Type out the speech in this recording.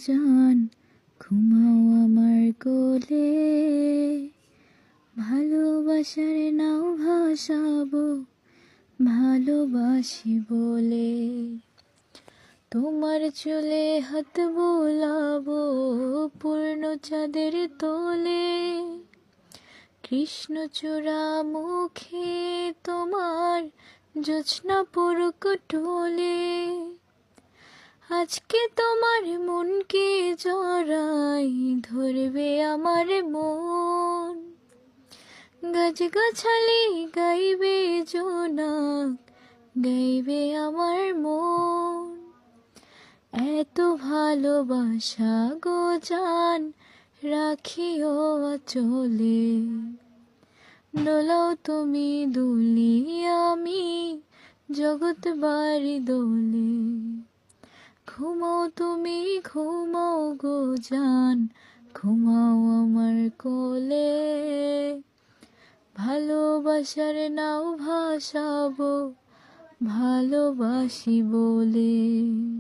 জান, ঘুমাও আমার কোলে। ভালোবাসার নাও ভাসাবো ভালোবাসি বলে। তোমার চুলে হাত বোলাবো পূর্ণ চাঁদের তোলে। কৃষ্ণচূড়া মুখে তোমার জোছনা পরক টোলে। আজকে তোমার মনকে জড়াই ধরবে আমার মন। গাছগাছালি গাইবে জোনাক, গাইবে আমার মন। এত ভালোবাসা গো জান, রাখিও আঁচলে। দোলাও তুমি দুলি, আমি জগৎ বাড়ি দোলে। ঘুমাও তুমি ঘুমাও গো জান, ঘুমাও আমার কোলে। ভালোবাসার নাও ভাসাবো ভালোবাসি বলে।